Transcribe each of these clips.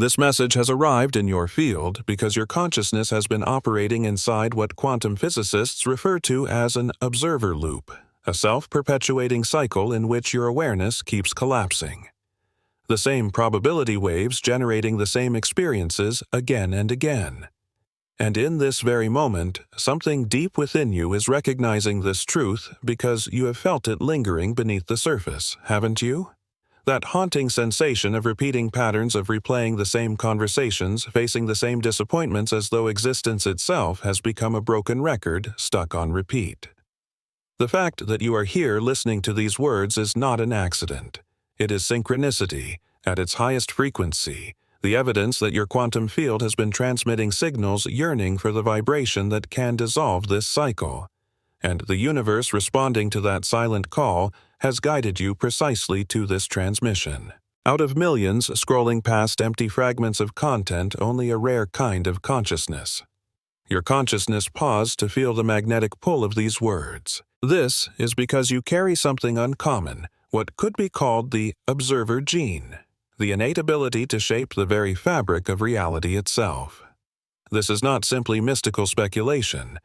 This message has arrived in your field because your consciousness has been operating inside what quantum physicists refer to as an observer loop, a self-perpetuating cycle in which your awareness keeps collapsing. The same probability waves generating the same experiences again and again. And in this very moment, something deep within you is recognizing this truth because you have felt it lingering beneath the surface, haven't you? That haunting sensation of repeating patterns of replaying the same conversations, facing the same disappointments as though existence itself has become a broken record stuck on repeat. The fact that you are here listening to these words is not an accident. It is synchronicity, at its highest frequency, the evidence that your quantum field has been transmitting signals yearning for the vibration that can dissolve this cycle. And the universe responding to that silent call has guided you precisely to this transmission. Out of millions scrolling past empty fragments of content, only a rare kind of consciousness. Your consciousness paused to feel the magnetic pull of these words. This is because you carry something uncommon, what could be called the observer gene, the innate ability to shape the very fabric of reality itself. This is not simply mystical speculation.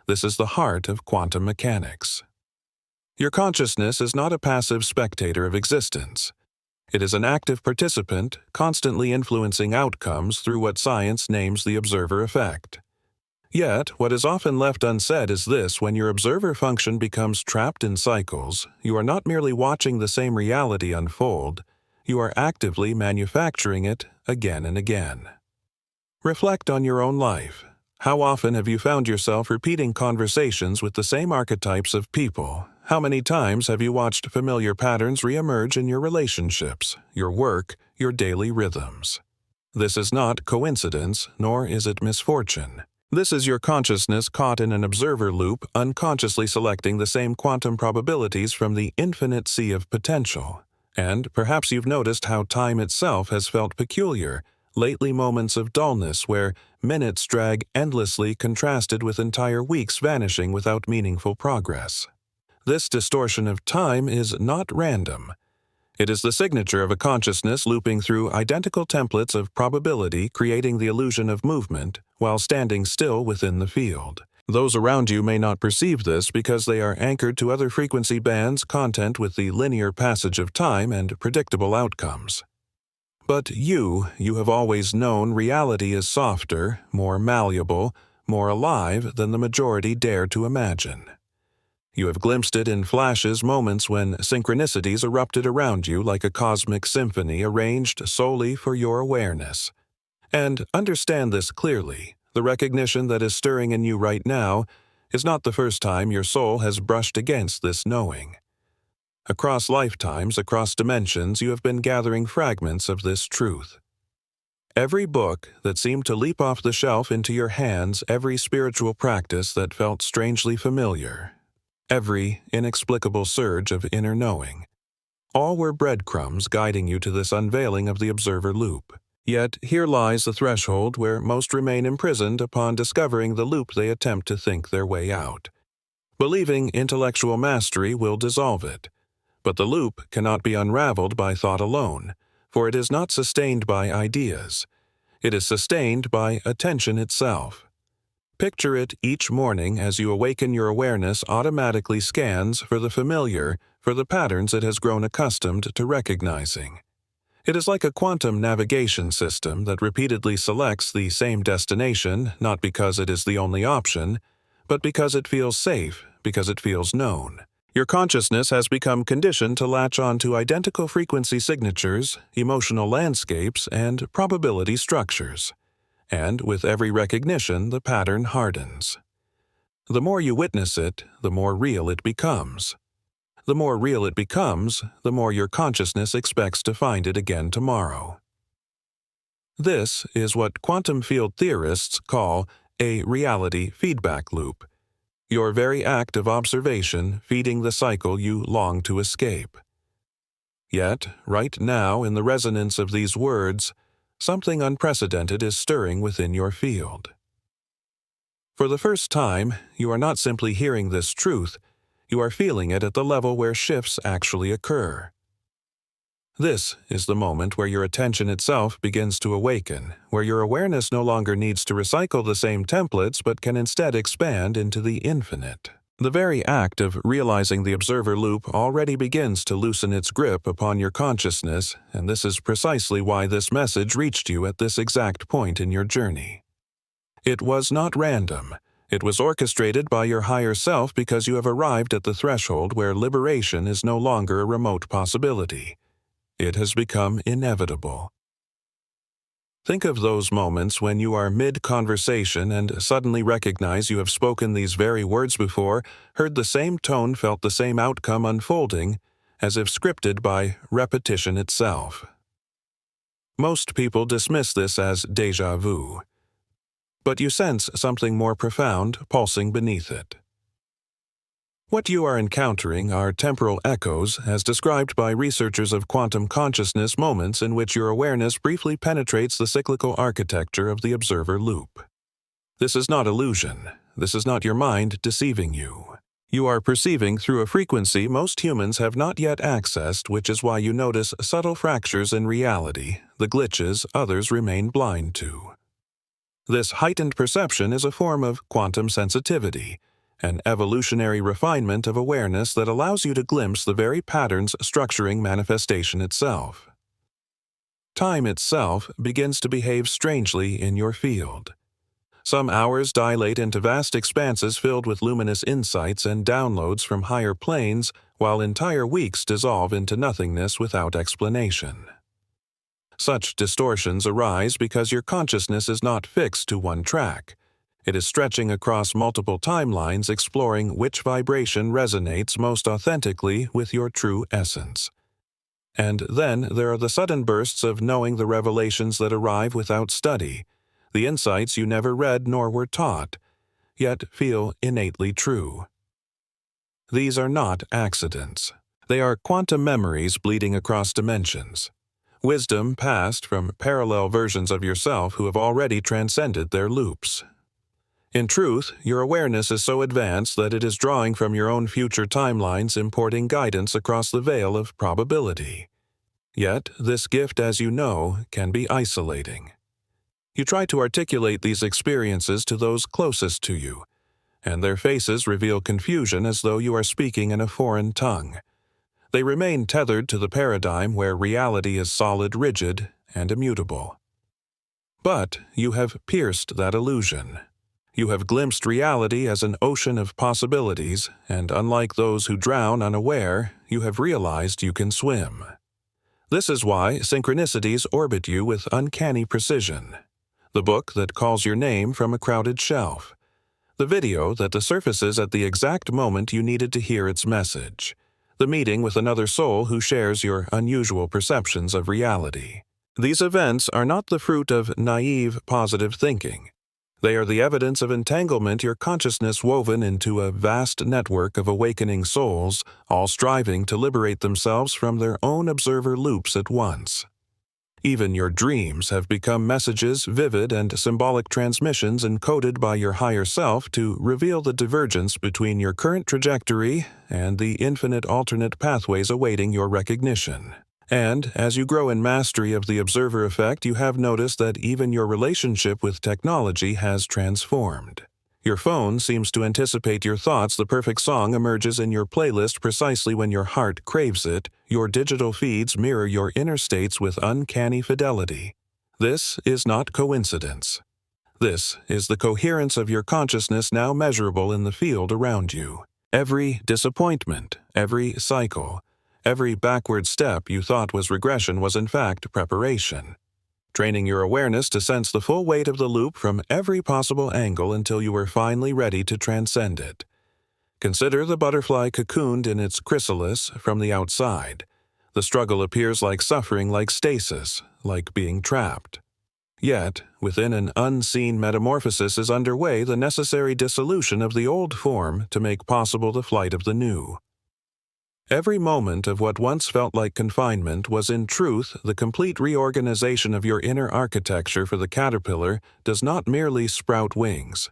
This is the heart of quantum mechanics. Your consciousness is not a passive spectator of existence. It is an active participant, constantly influencing outcomes through what science names the observer effect. Yet, what is often left unsaid is this: when your observer function becomes trapped in cycles, you are not merely watching the same reality unfold, you are actively manufacturing it again and again. Reflect on your own life. How often have you found yourself repeating conversations with the same archetypes of people? How many times have you watched familiar patterns reemerge in your relationships, your work, your daily rhythms? This is not coincidence, nor is it misfortune. This is your consciousness caught in an observer loop, unconsciously selecting the same quantum probabilities from the infinite sea of potential. And perhaps you've noticed how time itself has felt peculiar, lately moments of dullness where minutes drag endlessly contrasted with entire weeks vanishing without meaningful progress. This distortion of time is not random. It is the signature of a consciousness looping through identical templates of probability, creating the illusion of movement while standing still within the field. Those around you may not perceive this because they are anchored to other frequency bands content with the linear passage of time and predictable outcomes. But you have always known reality is softer, more malleable, more alive than the majority dare to imagine. You have glimpsed it in flashes, moments when synchronicities erupted around you like a cosmic symphony arranged solely for your awareness. And understand this clearly: the recognition that is stirring in you right now is not the first time your soul has brushed against this knowing. Across lifetimes, across dimensions, you have been gathering fragments of this truth. Every book that seemed to leap off the shelf into your hands, every spiritual practice that felt strangely familiar, every inexplicable surge of inner knowing, all were breadcrumbs guiding you to this unveiling of the observer loop. Yet here lies the threshold where most remain imprisoned upon discovering the loop they attempt to think their way out. Believing intellectual mastery will dissolve it. But the loop cannot be unraveled by thought alone, for it is not sustained by ideas. It is sustained by attention itself. Picture it each morning as you awaken your awareness automatically scans for the familiar, for the patterns it has grown accustomed to recognizing. It is like a quantum navigation system that repeatedly selects the same destination, not because it is the only option, but because it feels safe, because it feels known. Your consciousness has become conditioned to latch on to identical frequency signatures, emotional landscapes, and probability structures. And with every recognition, the pattern hardens. The more you witness it, the more real it becomes. The more real it becomes, the more your consciousness expects to find it again tomorrow. This is what quantum field theorists call a reality feedback loop. Your very act of observation feeding the cycle you long to escape. Yet, right now, in the resonance of these words, something unprecedented is stirring within your field. For the first time, you are not simply hearing this truth, you are feeling it at the level where shifts actually occur. This is the moment where your attention itself begins to awaken, where your awareness no longer needs to recycle the same templates but can instead expand into the infinite. The very act of realizing the observer loop already begins to loosen its grip upon your consciousness, and this is precisely why this message reached you at this exact point in your journey. It was not random. It was orchestrated by your higher self because you have arrived at the threshold where liberation is no longer a remote possibility. It has become inevitable. Think of those moments when you are mid-conversation and suddenly recognize you have spoken these very words before, heard the same tone, felt the same outcome unfolding, as if scripted by repetition itself. Most people dismiss this as déjà vu, but you sense something more profound pulsing beneath it. What you are encountering are temporal echoes, as described by researchers of quantum consciousness, moments in which your awareness briefly penetrates the cyclical architecture of the observer loop. This is not illusion. This is not your mind deceiving you. You are perceiving through a frequency most humans have not yet accessed, which is why you notice subtle fractures in reality, the glitches others remain blind to. This heightened perception is a form of quantum sensitivity, an evolutionary refinement of awareness that allows you to glimpse the very patterns structuring manifestation itself. Time itself begins to behave strangely in your field. Some hours dilate into vast expanses filled with luminous insights and downloads from higher planes, while entire weeks dissolve into nothingness without explanation. Such distortions arise because your consciousness is not fixed to one track. It is stretching across multiple timelines, exploring which vibration resonates most authentically with your true essence. And then there are the sudden bursts of knowing, the revelations that arrive without study, the insights you never read nor were taught, yet feel innately true. These are not accidents. They are quantum memories bleeding across dimensions. Wisdom passed from parallel versions of yourself who have already transcended their loops. In truth, your awareness is so advanced that it is drawing from your own future timelines, importing guidance across the veil of probability. Yet, this gift, as you know, can be isolating. You try to articulate these experiences to those closest to you, and their faces reveal confusion as though you are speaking in a foreign tongue. They remain tethered to the paradigm where reality is solid, rigid, and immutable. But you have pierced that illusion. You have glimpsed reality as an ocean of possibilities, and unlike those who drown unaware, you have realized you can swim. This is why synchronicities orbit you with uncanny precision. The book that calls your name from a crowded shelf. The video that surfaces at the exact moment you needed to hear its message. The meeting with another soul who shares your unusual perceptions of reality. These events are not the fruit of naive, positive thinking. They are the evidence of entanglement your consciousness woven into a vast network of awakening souls, all striving to liberate themselves from their own observer loops at once. Even your dreams have become messages, vivid and symbolic transmissions encoded by your higher self to reveal the divergence between your current trajectory and the infinite alternate pathways awaiting your recognition. And as you grow in mastery of the observer effect, you have noticed that even your relationship with technology has transformed. Your phone seems to anticipate your thoughts. The perfect song emerges in your playlist precisely when your heart craves it. Your digital feeds mirror your inner states with uncanny fidelity. This is not coincidence. This is the coherence of your consciousness now measurable in the field around you. Every disappointment, every cycle, every backward step you thought was regression was in fact preparation. Training your awareness to sense the full weight of the loop from every possible angle until you were finally ready to transcend it. Consider the butterfly cocooned in its chrysalis from the outside. The struggle appears like suffering, like stasis, like being trapped. Yet, within an unseen metamorphosis is underway, the necessary dissolution of the old form to make possible the flight of the new. Every moment of what once felt like confinement was in truth the complete reorganization of your inner architecture, for the caterpillar does not merely sprout wings.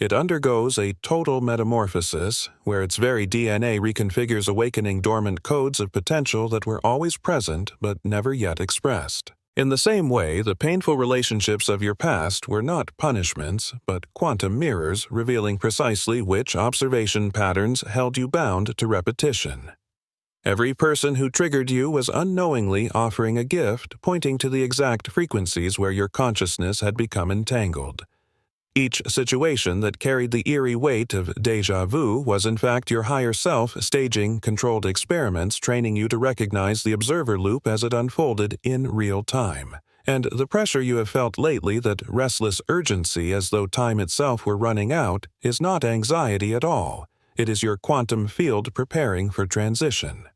It undergoes a total metamorphosis, where its very DNA reconfigures awakening dormant codes of potential that were always present but never yet expressed. In the same way, the painful relationships of your past were not punishments, but quantum mirrors revealing precisely which observation patterns held you bound to repetition. Every person who triggered you was unknowingly offering a gift pointing to the exact frequencies where your consciousness had become entangled. Each situation that carried the eerie weight of déjà vu was in fact your higher self staging controlled experiments training you to recognize the observer loop as it unfolded in real time. And the pressure you have felt lately, that restless urgency as though time itself were running out, is not anxiety at all. It is your quantum field preparing for transition.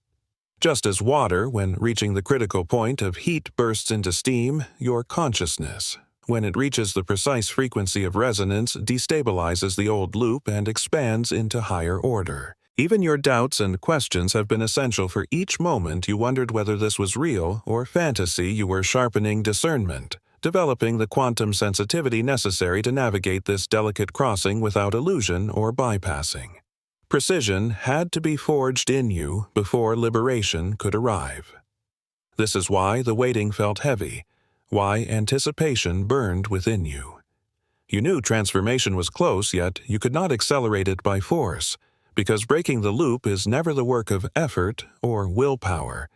Just as water, when reaching the critical point of heat, bursts into steam, your consciousness, when it reaches the precise frequency of resonance, destabilizes the old loop and expands into higher order. Even your doubts and questions have been essential for each moment you wondered whether this was real or fantasy. You were sharpening discernment, developing the quantum sensitivity necessary to navigate this delicate crossing without illusion or bypassing. Precision had to be forged in you before liberation could arrive. This is why the waiting felt heavy, why anticipation burned within you. You knew transformation was close, yet you could not accelerate it by force, because breaking the loop is never the work of effort or willpower.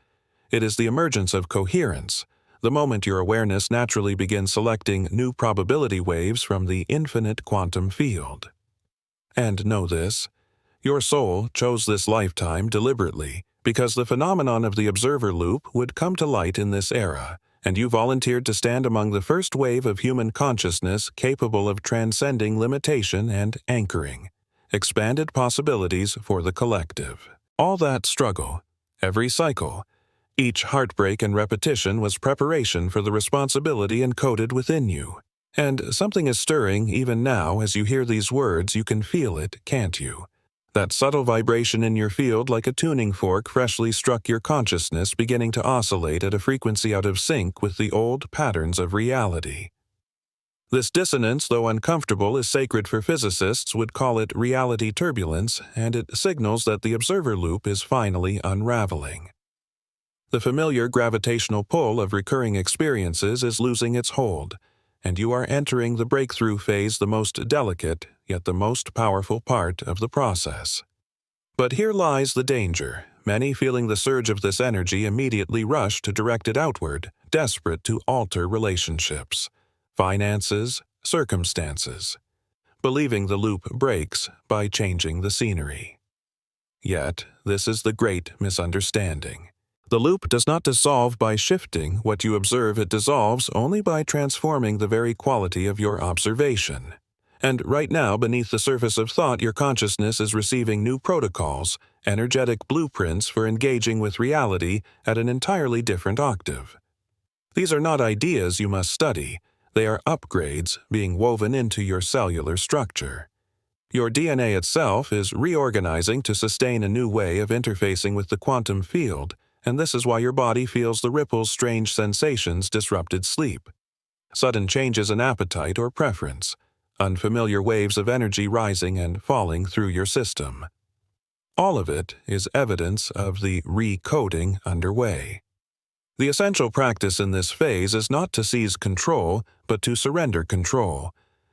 It is the emergence of coherence, the moment your awareness naturally begins selecting new probability waves from the infinite quantum field. And know this: your soul chose this lifetime deliberately, because the phenomenon of the observer loop would come to light in this era, and you volunteered to stand among the first wave of human consciousness capable of transcending limitation and anchoring expanded possibilities for the collective. All that struggle, every cycle, each heartbreak and repetition was preparation for the responsibility encoded within you. And something is stirring even now as you hear these words. You can feel it, can't you? That subtle vibration in your field, like a tuning fork freshly struck your consciousness, beginning to oscillate at a frequency out of sync with the old patterns of reality. This dissonance, though uncomfortable, is sacred for physicists would call it reality turbulence, and it signals that the observer loop is finally unraveling. The familiar gravitational pull of recurring experiences is losing its hold, and you are entering the breakthrough phase, the most delicate, yet the most powerful part of the process. But here lies the danger. Many, feeling the surge of this energy, immediately rush to direct it outward, desperate to alter relationships, finances, circumstances, believing the loop breaks by changing the scenery. Yet, this is the great misunderstanding. The loop does not dissolve by shifting what you observe. It dissolves only by transforming the very quality of your observation. And right now, beneath the surface of thought, your consciousness is receiving new protocols, energetic blueprints for engaging with reality at an entirely different octave. These are not ideas you must study. They are upgrades being woven into your cellular structure. Your DNA itself is reorganizing to sustain a new way of interfacing with the quantum field, and this is why your body feels the ripples, strange sensations, disrupted sleep, sudden changes in appetite or preference, unfamiliar waves of energy rising and falling through your system. All of it is evidence of the recoding underway. The essential practice in this phase is not to seize control, but to surrender control.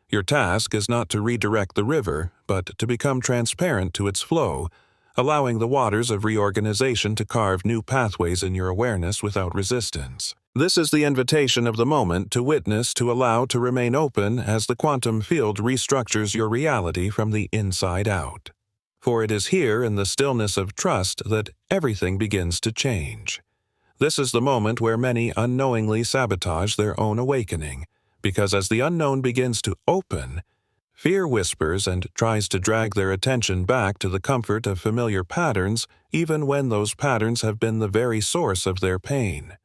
Your task is not to redirect the river, but to become transparent to its flow, allowing the waters of reorganization to carve new pathways in your awareness without resistance. This is the invitation of the moment, to witness, to allow, to remain open as the quantum field restructures your reality from the inside out. For it is here, in the stillness of trust, that everything begins to change. This is the moment where many unknowingly sabotage their own awakening, because as the unknown begins to open, fear whispers and tries to drag their attention back to the comfort of familiar patterns, even when those patterns have been the very source of their pain.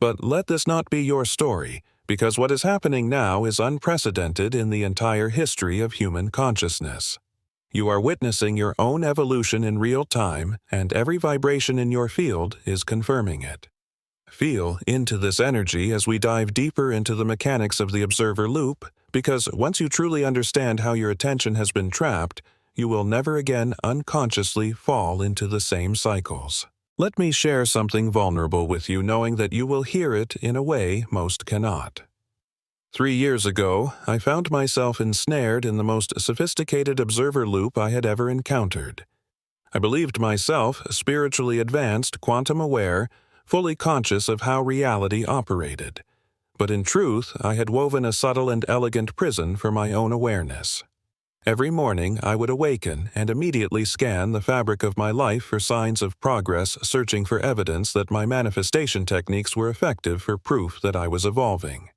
But let this not be your story, because what is happening now is unprecedented in the entire history of human consciousness. You are witnessing your own evolution in real time, and every vibration in your field is confirming it. Feel into this energy as we dive deeper into the mechanics of the observer loop, Because once you truly understand how your attention has been trapped, you will never again unconsciously fall into the same cycles. Let me share something vulnerable with you, knowing that you will hear it in a way most cannot. 3 years ago, I found myself ensnared in the most sophisticated observer loop I had ever encountered. I believed myself spiritually advanced, quantum aware, fully conscious of how reality operated. But in truth, I had woven a subtle and elegant prison for my own awareness. Every morning, I would awaken and immediately scan the fabric of my life for signs of progress, searching for evidence that my manifestation techniques were effective, for proof that I was evolving.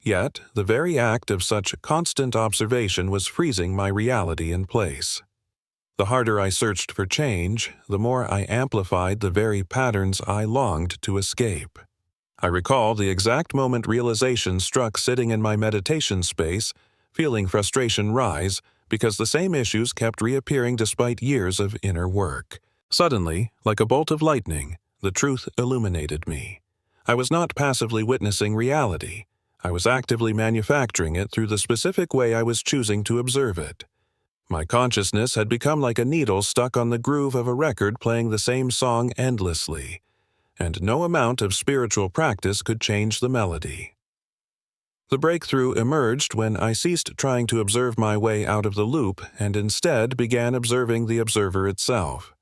Yet, the very act of such constant observation was freezing my reality in place. The harder I searched for change, the more I amplified the very patterns I longed to escape. I recall the exact moment realization struck sitting in my meditation space, feeling frustration rise because the same issues kept reappearing despite years of inner work. Suddenly, like a bolt of lightning, the truth illuminated me. I was not passively witnessing reality. I was actively manufacturing it through the specific way I was choosing to observe it. My consciousness had become like a needle stuck on the groove of a record playing the same song endlessly, and no amount of spiritual practice could change the melody. The breakthrough emerged when I ceased trying to observe my way out of the loop and instead began observing the observer itself.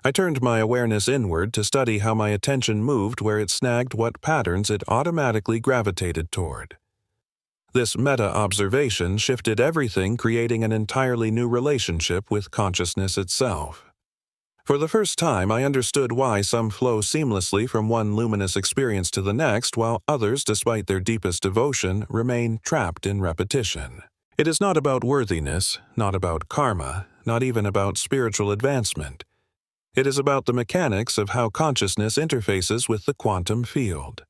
I turned my awareness inward to study how my attention moved where it snagged what patterns it automatically gravitated toward. This meta-observation shifted everything, creating an entirely new relationship with consciousness itself. For the first time, I understood why some flow seamlessly from one luminous experience to the next, while others, despite their deepest devotion, remain trapped in repetition. It is not about worthiness, not about karma, not even about spiritual advancement. It is about the mechanics of how consciousness interfaces with the quantum field.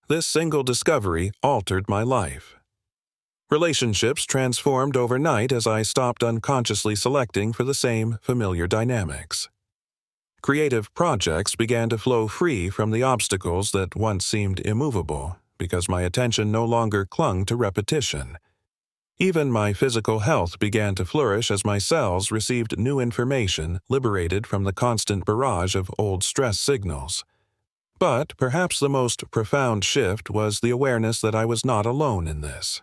This single discovery altered my life. Relationships transformed overnight as I stopped unconsciously selecting for the same familiar dynamics. Creative projects began to flow free from the obstacles that once seemed immovable, because my attention no longer clung to repetition. Even my physical health began to flourish as my cells received new information, liberated from the constant barrage of old stress signals. But perhaps the most profound shift was the awareness that I was not alone in this.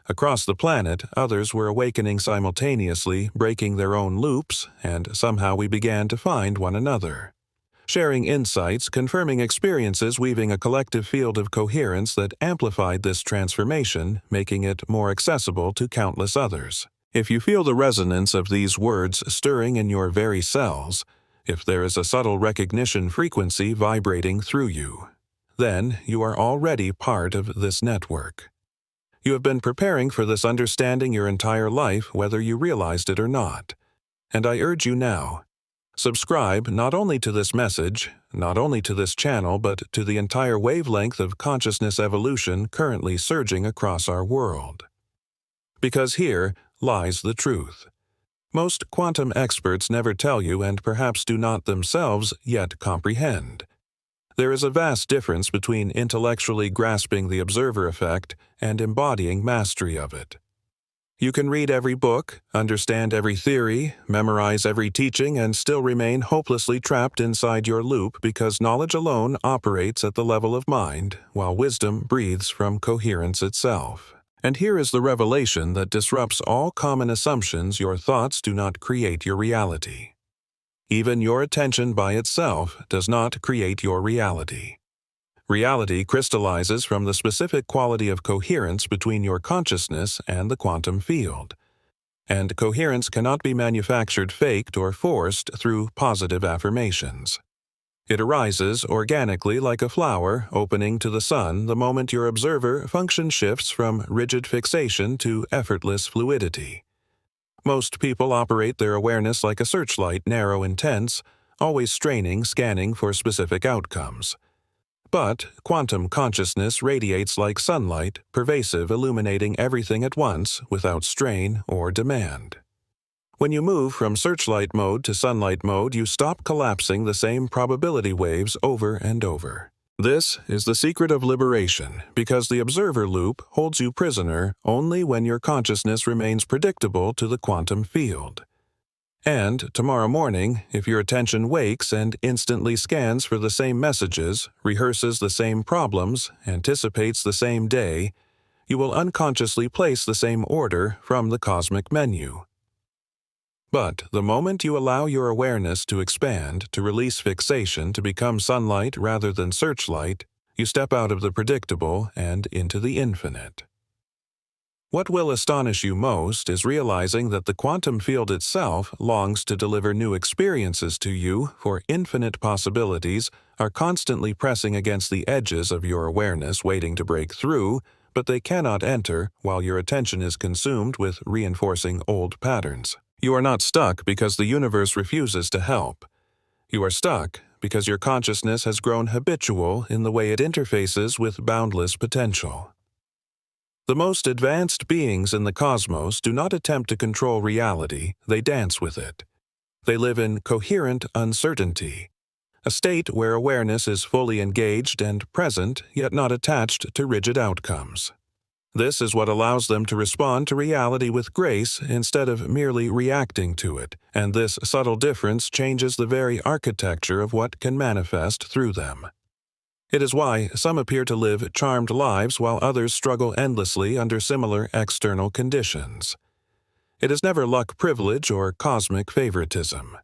Across the planet, others were awakening simultaneously, breaking their own loops, and somehow we began to find one another. Sharing insights, confirming experiences, weaving a collective field of coherence that amplified this transformation, making it more accessible to countless others. If you feel the resonance of these words stirring in your very cells, if there is a subtle recognition frequency vibrating through you, then you are already part of this network. You have been preparing for this understanding your entire life, whether you realized it or not. And I urge you now, subscribe not only to this message, not only to this channel, but to the entire wavelength of consciousness evolution currently surging across our world. Because here lies the truth. Most quantum experts never tell you, and perhaps do not themselves yet comprehend. There is a vast difference between intellectually grasping the observer effect and embodying mastery of it. You can read every book, understand every theory, memorize every teaching, and still remain hopelessly trapped inside your loop because knowledge alone operates at the level of mind, while wisdom breathes from coherence itself. And here is the revelation that disrupts all common assumptions: your thoughts do not create your reality. Even your attention by itself does not create your reality. Reality crystallizes from the specific quality of coherence between your consciousness and the quantum field. And coherence cannot be manufactured, faked, or forced through positive affirmations. It arises organically like a flower opening to the sun the moment your observer function shifts from rigid fixation to effortless fluidity. Most people operate their awareness like a searchlight, narrow, intense, always straining, scanning for specific outcomes. But quantum consciousness radiates like sunlight, pervasive, illuminating everything at once without strain or demand. When you move from searchlight mode to sunlight mode, you stop collapsing the same probability waves over and over. This is the secret of liberation, because the observer loop holds you prisoner only when your consciousness remains predictable to the quantum field. And tomorrow morning, if your attention wakes and instantly scans for the same messages, rehearses the same problems, anticipates the same day, you will unconsciously place the same order from the cosmic menu. But the moment you allow your awareness to expand, to release fixation, to become sunlight rather than searchlight, you step out of the predictable and into the infinite. What will astonish you most is realizing that the quantum field itself longs to deliver new experiences to you, for infinite possibilities are constantly pressing against the edges of your awareness waiting to break through, but they cannot enter while your attention is consumed with reinforcing old patterns. You are not stuck because the universe refuses to help. You are stuck because your consciousness has grown habitual in the way it interfaces with boundless potential. The most advanced beings in the cosmos do not attempt to control reality, they dance with it. They live in coherent uncertainty, a state where awareness is fully engaged and present, yet not attached to rigid outcomes. This is what allows them to respond to reality with grace instead of merely reacting to it, and this subtle difference changes the very architecture of what can manifest through them. It is why some appear to live charmed lives while others struggle endlessly under similar external conditions. It is never luck privilege or cosmic favoritism.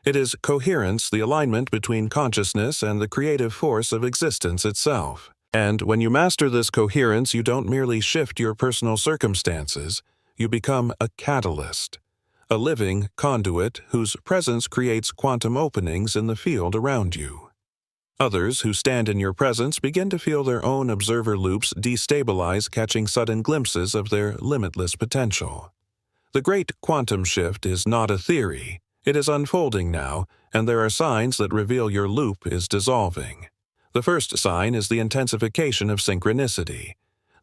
It is coherence, the alignment between consciousness and the creative force of existence itself. And when you master this coherence, you don't merely shift your personal circumstances, you become a catalyst, a living conduit whose presence creates quantum openings in the field around you. Others who stand in your presence begin to feel their own observer loops destabilize, catching sudden glimpses of their limitless potential. The great quantum shift is not a theory. It is unfolding now, and there are signs that reveal your loop is dissolving. The first sign is the intensification of synchronicity.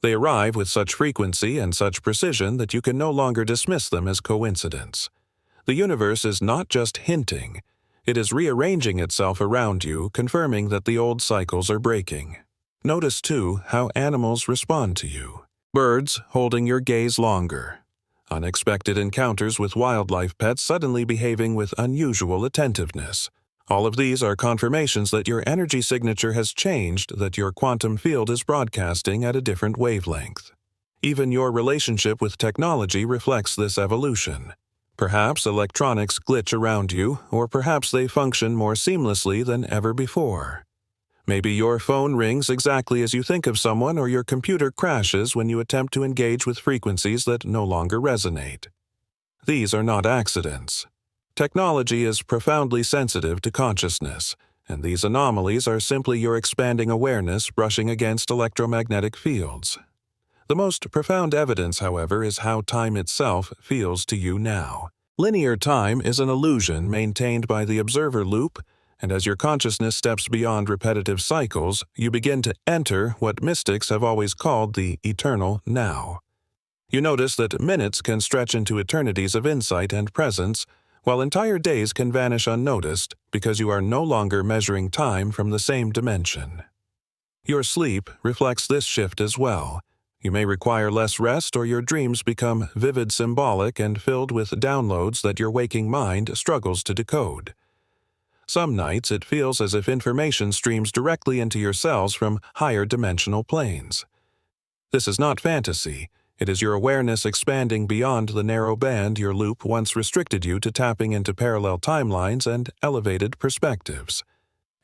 They arrive with such frequency and such precision that you can no longer dismiss them as coincidence. The universe is not just hinting. It is rearranging itself around you, confirming that the old cycles are breaking. Notice, too, how animals respond to you. Birds holding your gaze longer. Unexpected encounters with wildlife pets suddenly behaving with unusual attentiveness. All of these are confirmations that your energy signature has changed, that your quantum field is broadcasting at a different wavelength. Even your relationship with technology reflects this evolution. Perhaps electronics glitch around you, or perhaps they function more seamlessly than ever before. Maybe your phone rings exactly as you think of someone, or your computer crashes when you attempt to engage with frequencies that no longer resonate. These are not accidents. Technology is profoundly sensitive to consciousness, and these anomalies are simply your expanding awareness brushing against electromagnetic fields. The most profound evidence, however, is how time itself feels to you now. Linear time is an illusion maintained by the observer loop, and as your consciousness steps beyond repetitive cycles, you begin to enter what mystics have always called the eternal now. You notice that minutes can stretch into eternities of insight and presence, while entire days can vanish unnoticed because you are no longer measuring time from the same dimension. Your sleep reflects this shift as well. You may require less rest, or your dreams become vivid, symbolic, and filled with downloads that your waking mind struggles to decode. Some nights it feels as if information streams directly into your cells from higher dimensional planes. This is not fantasy. It is your awareness expanding beyond the narrow band your loop once restricted you to, tapping into parallel timelines and elevated perspectives.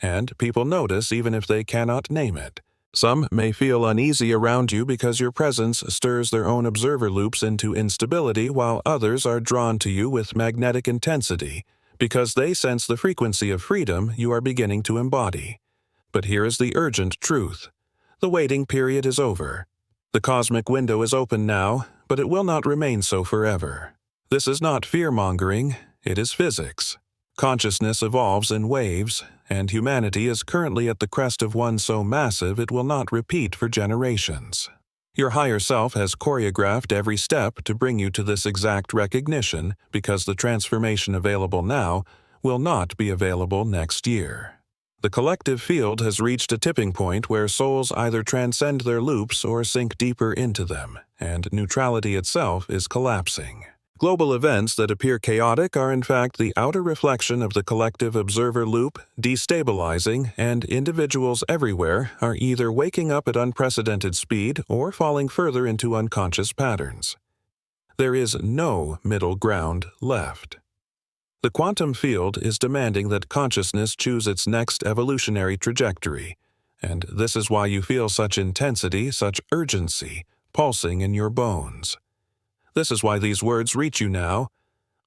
And people notice even if they cannot name it. Some may feel uneasy around you because your presence stirs their own observer loops into instability, while others are drawn to you with magnetic intensity because they sense the frequency of freedom you are beginning to embody. But here is the urgent truth. The waiting period is over. The cosmic window is open now, but it will not remain so forever. This is not fear-mongering, it is physics. Consciousness evolves in waves, and humanity is currently at the crest of one so massive it will not repeat for generations. Your higher self has choreographed every step to bring you to this exact recognition, because the transformation available now will not be available next year. The collective field has reached a tipping point where souls either transcend their loops or sink deeper into them, and neutrality itself is collapsing. Global events that appear chaotic are in fact the outer reflection of the collective observer loop, destabilizing, and individuals everywhere are either waking up at unprecedented speed or falling further into unconscious patterns. There is no middle ground left. The quantum field is demanding that consciousness choose its next evolutionary trajectory, and this is why you feel such intensity, such urgency, pulsing in your bones. This is why these words reach you now,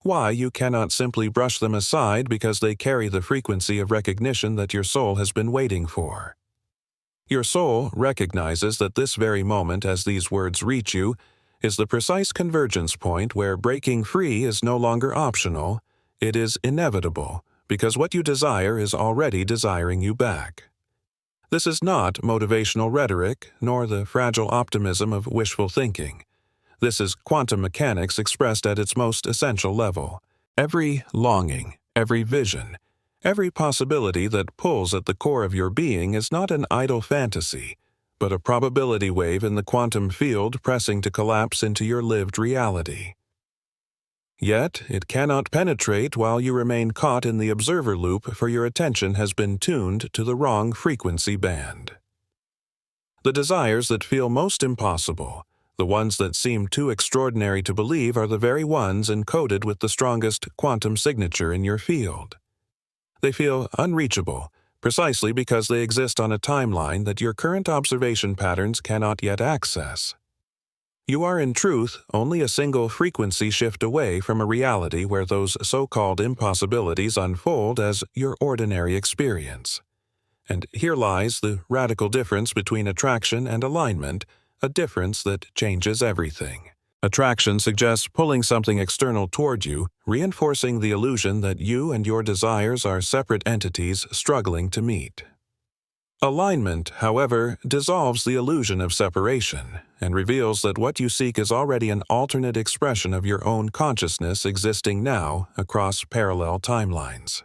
why you cannot simply brush them aside because they carry the frequency of recognition that your soul has been waiting for. Your soul recognizes that this very moment as these words reach you is the precise convergence point where breaking free is no longer optional. It is inevitable, because what you desire is already desiring you back. This is not motivational rhetoric, nor the fragile optimism of wishful thinking. This is quantum mechanics expressed at its most essential level. Every longing, every vision, every possibility that pulls at the core of your being is not an idle fantasy, but a probability wave in the quantum field pressing to collapse into your lived reality. Yet, it cannot penetrate while you remain caught in the observer loop, for your attention has been tuned to the wrong frequency band. The desires that feel most impossible, the ones that seem too extraordinary to believe, are the very ones encoded with the strongest quantum signature in your field. They feel unreachable, precisely because they exist on a timeline that your current observation patterns cannot yet access. You are in truth only a single frequency shift away from a reality where those so-called impossibilities unfold as your ordinary experience. And here lies the radical difference between attraction and alignment, a difference that changes everything. Attraction suggests pulling something external toward you, reinforcing the illusion that you and your desires are separate entities struggling to meet. Alignment, however, dissolves the illusion of separation and reveals that what you seek is already an alternate expression of your own consciousness existing now across parallel timelines.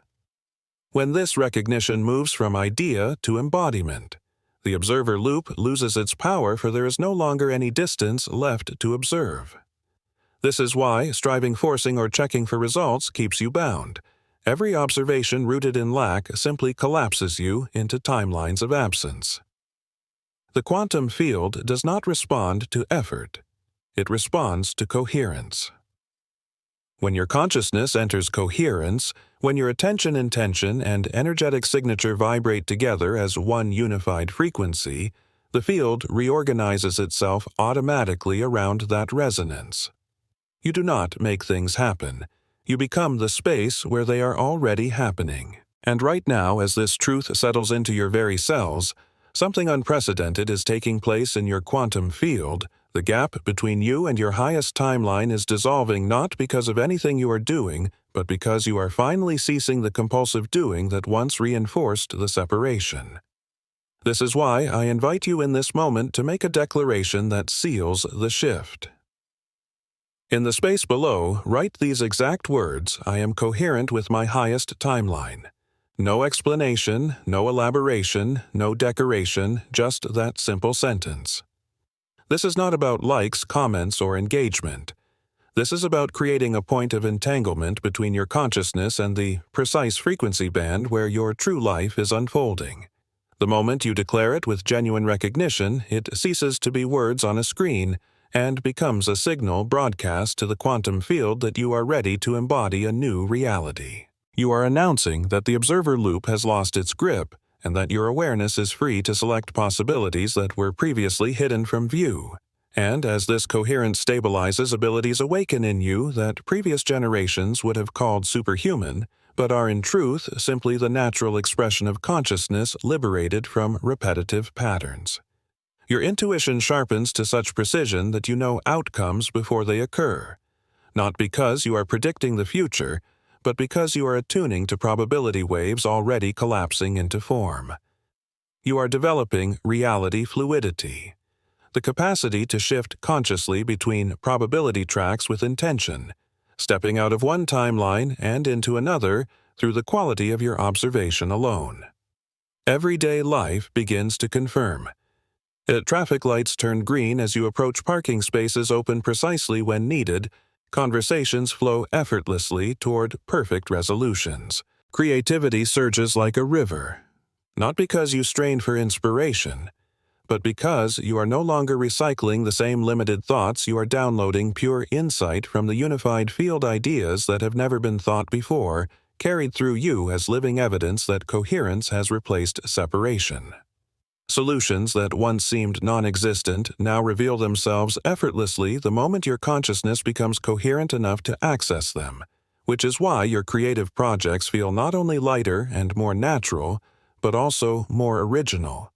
When this recognition moves from idea to embodiment, the observer loop loses its power, for there is no longer any distance left to observe. This is why striving, forcing, or checking for results keeps you bound. Every observation rooted in lack simply collapses you into timelines of absence. The quantum field does not respond to effort. It responds to coherence. When your consciousness enters coherence, when your attention, intention, and energetic signature vibrate together as one unified frequency, the field reorganizes itself automatically around that resonance. You do not make things happen. You become the space where they are already happening. And right now, as this truth settles into your very cells, something unprecedented is taking place in your quantum field. The gap between you and your highest timeline is dissolving not because of anything you are doing, but because you are finally ceasing the compulsive doing that once reinforced the separation. This is why I invite you in this moment to make a declaration that seals the shift. In the space below, write these exact words: I am coherent with my highest timeline. No explanation, no elaboration, no decoration, just that simple sentence. This is not about likes, comments, or engagement. This is about creating a point of entanglement between your consciousness and the precise frequency band where your true life is unfolding. The moment you declare it with genuine recognition, it ceases to be words on a screen and becomes a signal broadcast to the quantum field that you are ready to embody a new reality. You are announcing that the observer loop has lost its grip and that your awareness is free to select possibilities that were previously hidden from view. And as this coherence stabilizes, abilities awaken in you that previous generations would have called superhuman, but are in truth simply the natural expression of consciousness liberated from repetitive patterns. Your intuition sharpens to such precision that you know outcomes before they occur, not because you are predicting the future, but because you are attuning to probability waves already collapsing into form. You are developing reality fluidity, the capacity to shift consciously between probability tracks with intention, stepping out of one timeline and into another through the quality of your observation alone. Everyday life begins to confirm. Traffic lights turn green as you approach parking spaces open precisely when needed. Conversations flow effortlessly toward perfect resolutions. Creativity surges like a river, not because you strain for inspiration, but because you are no longer recycling the same limited thoughts. You are downloading pure insight from the unified field, ideas that have never been thought before, carried through you as living evidence that coherence has replaced separation. Solutions that once seemed non-existent now reveal themselves effortlessly the moment your consciousness becomes coherent enough to access them, which is why your creative projects feel not only lighter and more natural, but also more original,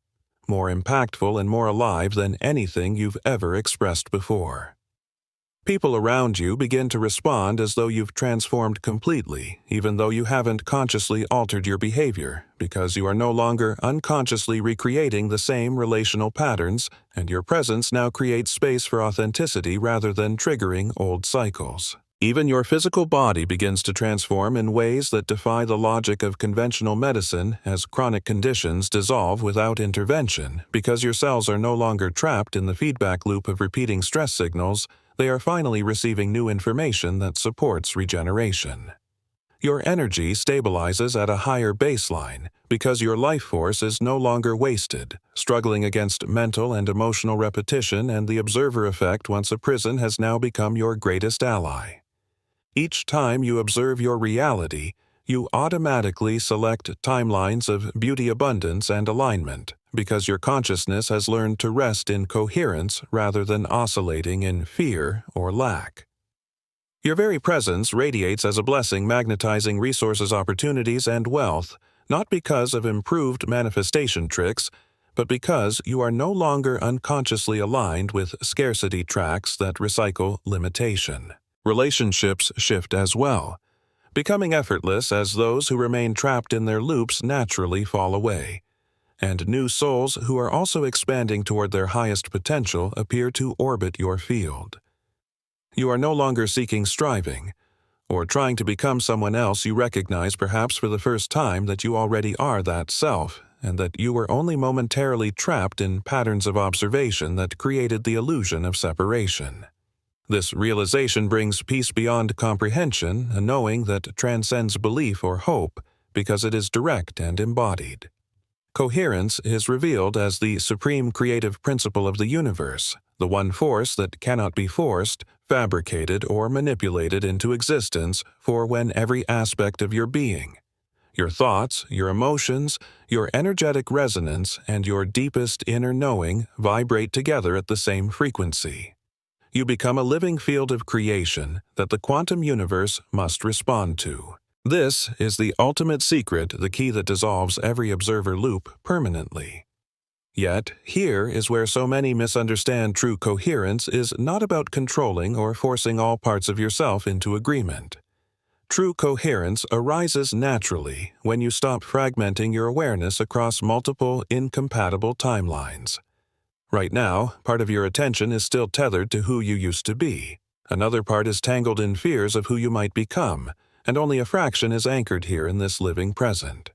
more impactful and more alive than anything you've ever expressed before. People around you begin to respond as though you've transformed completely, even though you haven't consciously altered your behavior, because you are no longer unconsciously recreating the same relational patterns, and your presence now creates space for authenticity rather than triggering old cycles. Even your physical body begins to transform in ways that defy the logic of conventional medicine as chronic conditions dissolve without intervention. Because your cells are no longer trapped in the feedback loop of repeating stress signals, they are finally receiving new information that supports regeneration. Your energy stabilizes at a higher baseline because your life force is no longer wasted, struggling against mental and emotional repetition and the observer effect. Once a prison has now become your greatest ally. Each time you observe your reality, you automatically select timelines of beauty, abundance, and alignment, because your consciousness has learned to rest in coherence rather than oscillating in fear or lack. Your very presence radiates as a blessing, magnetizing resources, opportunities, and wealth, not because of improved manifestation tricks, but because you are no longer unconsciously aligned with scarcity tracks that recycle limitation. Relationships shift as well, becoming effortless as those who remain trapped in their loops naturally fall away, and new souls who are also expanding toward their highest potential appear to orbit your field. You are no longer seeking striving, or trying to become someone else. You recognize, perhaps for the first time, that you already are that self, and that you were only momentarily trapped in patterns of observation that created the illusion of separation. This realization brings peace beyond comprehension, a knowing that transcends belief or hope because it is direct and embodied. Coherence is revealed as the supreme creative principle of the universe, the one force that cannot be forced, fabricated, or manipulated into existence. For when every aspect of your being, your thoughts, your emotions, your energetic resonance, and your deepest inner knowing vibrate together at the same frequency, you become a living field of creation that the quantum universe must respond to. This is the ultimate secret, the key that dissolves every observer loop permanently. Yet, here is where so many misunderstand true coherence is not about controlling or forcing all parts of yourself into agreement. True coherence arises naturally when you stop fragmenting your awareness across multiple incompatible timelines. Right now, part of your attention is still tethered to who you used to be. Another part is tangled in fears of who you might become, and only a fraction is anchored here in this living present.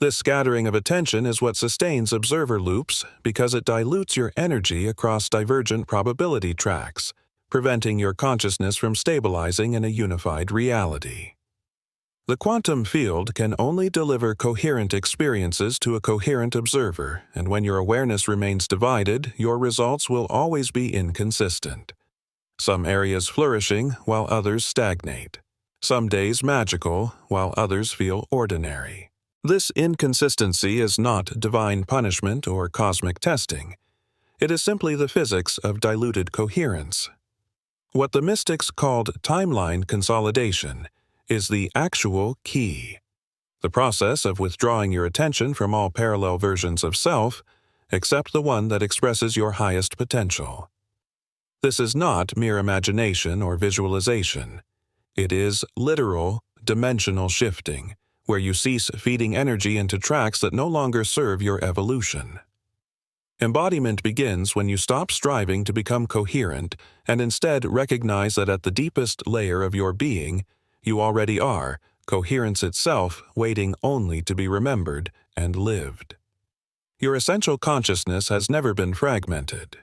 This scattering of attention is what sustains observer loops because it dilutes your energy across divergent probability tracks, preventing your consciousness from stabilizing in a unified reality. The quantum field can only deliver coherent experiences to a coherent observer, and when your awareness remains divided, your results will always be inconsistent. Some areas flourishing while others stagnate. Some days magical while others feel ordinary. This inconsistency is not divine punishment or cosmic testing. It is simply the physics of diluted coherence. What the mystics called timeline consolidation is the actual key. The process of withdrawing your attention from all parallel versions of self, except the one that expresses your highest potential. This is not mere imagination or visualization. It is literal, dimensional shifting, where you cease feeding energy into tracks that no longer serve your evolution. Embodiment begins when you stop striving to become coherent and instead recognize that at the deepest layer of your being, you already are coherence itself, waiting only to be remembered and lived. Your essential consciousness has never been fragmented.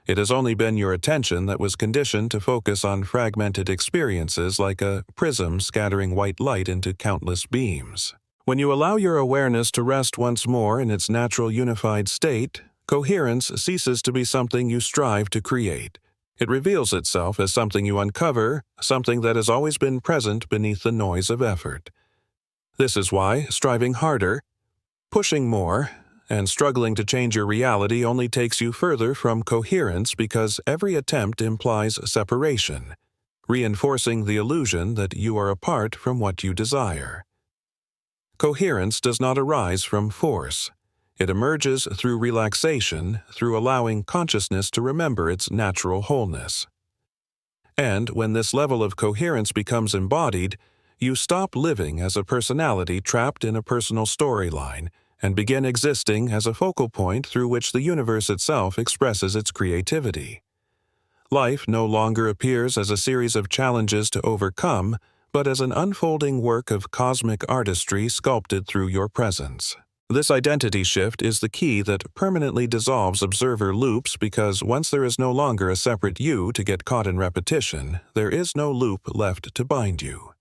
It has only been your attention that was conditioned to focus on fragmented experiences like a prism scattering white light into countless beams. When you allow your awareness to rest once more in its natural unified state, coherence ceases to be something you strive to create. It reveals itself as something you uncover, something that has always been present beneath the noise of effort. This is why striving harder, pushing more, and struggling to change your reality only takes you further from coherence, because every attempt implies separation, reinforcing the illusion that you are apart from what you desire. Coherence does not arise from force. It emerges through relaxation, through allowing consciousness to remember its natural wholeness. And when this level of coherence becomes embodied, you stop living as a personality trapped in a personal storyline and begin existing as a focal point through which the universe itself expresses its creativity. Life no longer appears as a series of challenges to overcome, but as an unfolding work of cosmic artistry sculpted through your presence. This identity shift is the key that permanently dissolves observer loops, because once there is no longer a separate you to get caught in repetition, there is no loop left to bind you.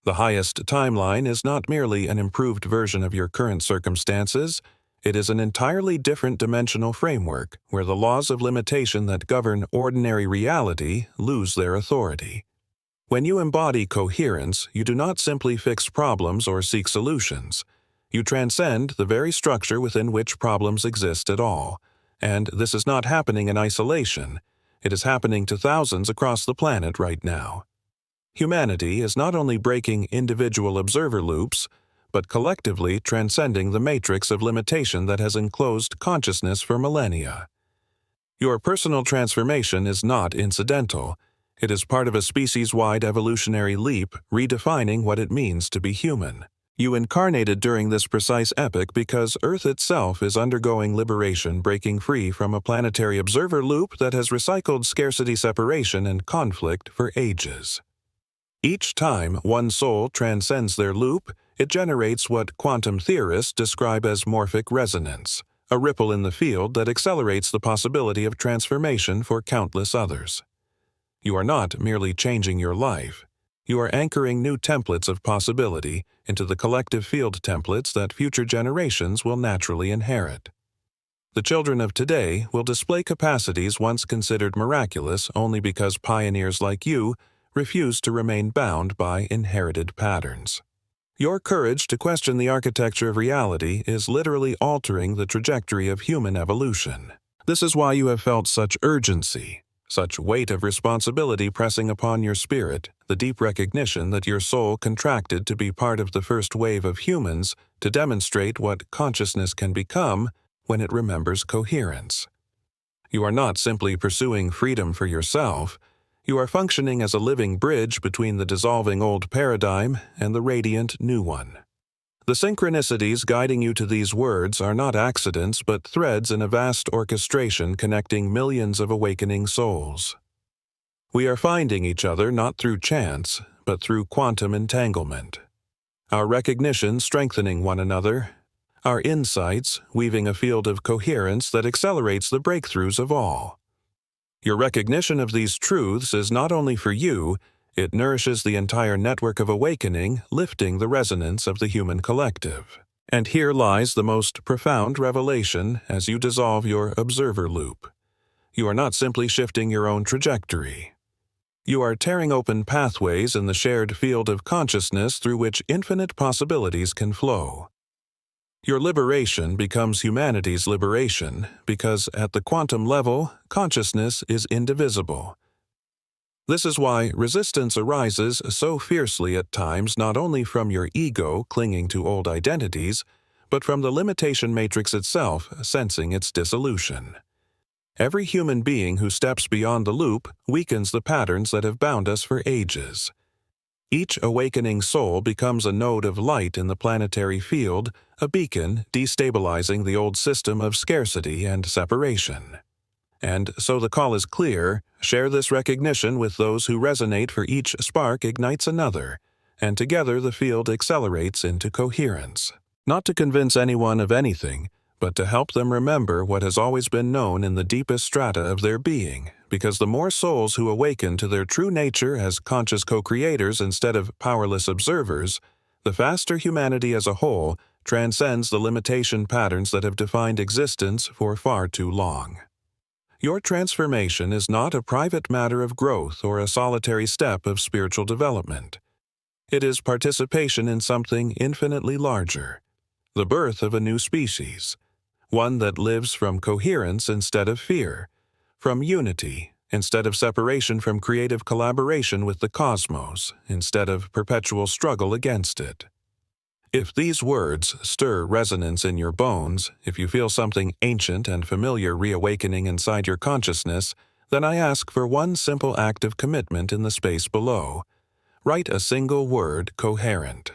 The highest timeline is not merely an improved version of your current circumstances, it is an entirely different dimensional framework where the laws of limitation that govern ordinary reality lose their authority. When you embody coherence, you do not simply fix problems or seek solutions. You transcend the very structure within which problems exist at all. And this is not happening in isolation. It is happening to thousands across the planet right now. Humanity is not only breaking individual observer loops, but collectively transcending the matrix of limitation that has enclosed consciousness for millennia. Your personal transformation is not incidental. It is part of a species-wide evolutionary leap, redefining what it means to be human. You incarnated during this precise epoch because Earth itself is undergoing liberation, breaking free from a planetary observer loop that has recycled scarcity, separation, and conflict for ages. Each time one soul transcends their loop, it generates what quantum theorists describe as morphic resonance, a ripple in the field that accelerates the possibility of transformation for countless others. You are not merely changing your life. You are anchoring new templates of possibility into the collective field templates that future generations will naturally inherit. The children of today will display capacities once considered miraculous only because pioneers like you refuse to remain bound by inherited patterns. Your courage to question the architecture of reality is literally altering the trajectory of human evolution. This is why you have felt such urgency, such weight of responsibility pressing upon your spirit, the deep recognition that your soul contracted to be part of the first wave of humans to demonstrate what consciousness can become when it remembers coherence. You are not simply pursuing freedom for yourself. You are functioning as a living bridge between the dissolving old paradigm and the radiant new one. The synchronicities guiding you to these words are not accidents but threads in a vast orchestration connecting millions of awakening souls. We are finding each other not through chance, but through quantum entanglement. Our recognition strengthening one another, our insights weaving a field of coherence that accelerates the breakthroughs of all. Your recognition of these truths is not only for you, it nourishes the entire network of awakening, lifting the resonance of the human collective. And here lies the most profound revelation as you dissolve your observer loop. You are not simply shifting your own trajectory. You are tearing open pathways in the shared field of consciousness through which infinite possibilities can flow. Your liberation becomes humanity's liberation because at the quantum level, consciousness is indivisible. This is why resistance arises so fiercely at times not only from your ego clinging to old identities, but from the limitation matrix itself sensing its dissolution. Every human being who steps beyond the loop weakens the patterns that have bound us for ages. Each awakening soul becomes a node of light in the planetary field, a beacon destabilizing the old system of scarcity and separation. And so the call is clear: share this recognition with those who resonate, for each spark ignites another, and together the field accelerates into coherence. Not to convince anyone of anything, but to help them remember what has always been known in the deepest strata of their being, because the more souls who awaken to their true nature as conscious co-creators instead of powerless observers, the faster humanity as a whole transcends the limitation patterns that have defined existence for far too long. Your transformation is not a private matter of growth or a solitary step of spiritual development. It is participation in something infinitely larger, the birth of a new species, one that lives from coherence instead of fear, from unity instead of separation, from creative collaboration with the cosmos instead of perpetual struggle against it. If these words stir resonance in your bones, if you feel something ancient and familiar reawakening inside your consciousness, then I ask for one simple act of commitment in the space below. Write a single word, coherent.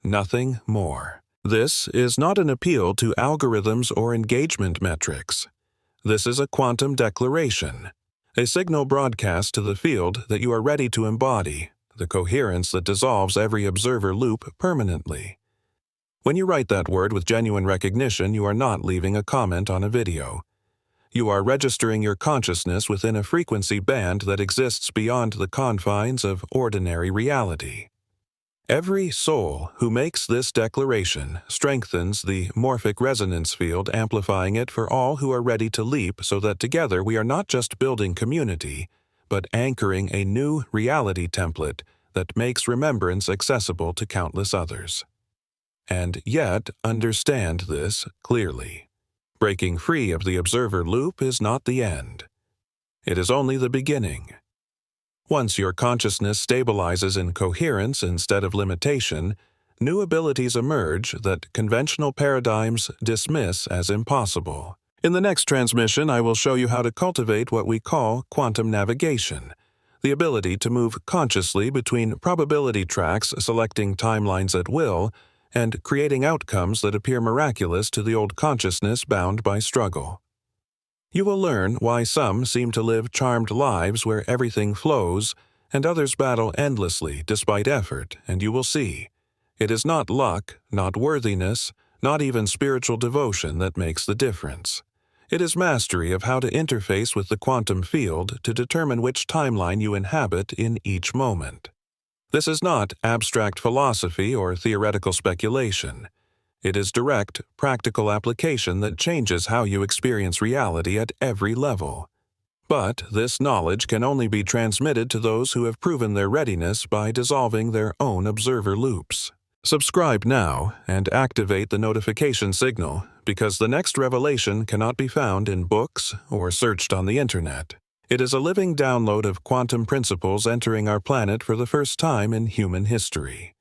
Nothing more. This is not an appeal to algorithms or engagement metrics. This is a quantum declaration, a signal broadcast to the field that you are ready to embody, the coherence that dissolves every observer loop permanently. When you write that word with genuine recognition, you are not leaving a comment on a video. You are registering your consciousness within a frequency band that exists beyond the confines of ordinary reality. Every soul who makes this declaration strengthens the morphic resonance field, amplifying it for all who are ready to leap, so that together we are not just building community, but anchoring a new reality template that makes remembrance accessible to countless others. And yet, understand this clearly. Breaking free of the observer loop is not the end. It is only the beginning. Once your consciousness stabilizes in coherence instead of limitation, new abilities emerge that conventional paradigms dismiss as impossible. In the next transmission, I will show you how to cultivate what we call quantum navigation, the ability to move consciously between probability tracks, selecting timelines at will, and creating outcomes that appear miraculous to the old consciousness bound by struggle. You will learn why some seem to live charmed lives where everything flows, and others battle endlessly despite effort, and you will see, it is not luck, not worthiness, not even spiritual devotion that makes the difference. It is mastery of how to interface with the quantum field to determine which timeline you inhabit in each moment. This is not abstract philosophy or theoretical speculation. It is direct, practical application that changes how you experience reality at every level. But this knowledge can only be transmitted to those who have proven their readiness by dissolving their own observer loops. Subscribe now and activate the notification signal, because the next revelation cannot be found in books or searched on the internet. It is a living download of quantum principles entering our planet for the first time in human history.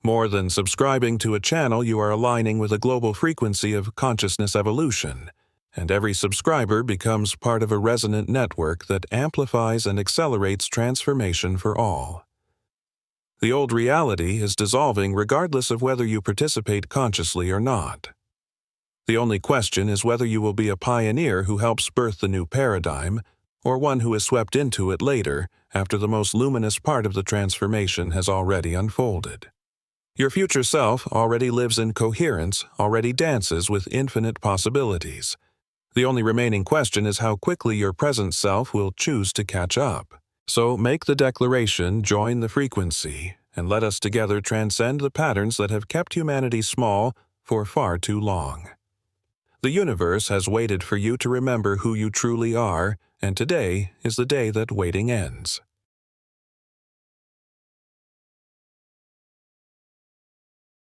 More than subscribing to a channel, you are aligning with a global frequency of consciousness evolution, and every subscriber becomes part of a resonant network that amplifies and accelerates transformation for all. The old reality is dissolving regardless of whether you participate consciously or not. The only question is whether you will be a pioneer who helps birth the new paradigm, or one who is swept into it later, after the most luminous part of the transformation has already unfolded. Your future self already lives in coherence, already dances with infinite possibilities. The only remaining question is how quickly your present self will choose to catch up. So make the declaration, join the frequency, and let us together transcend the patterns that have kept humanity small for far too long. The universe has waited for you to remember who you truly are, and today is the day that waiting ends.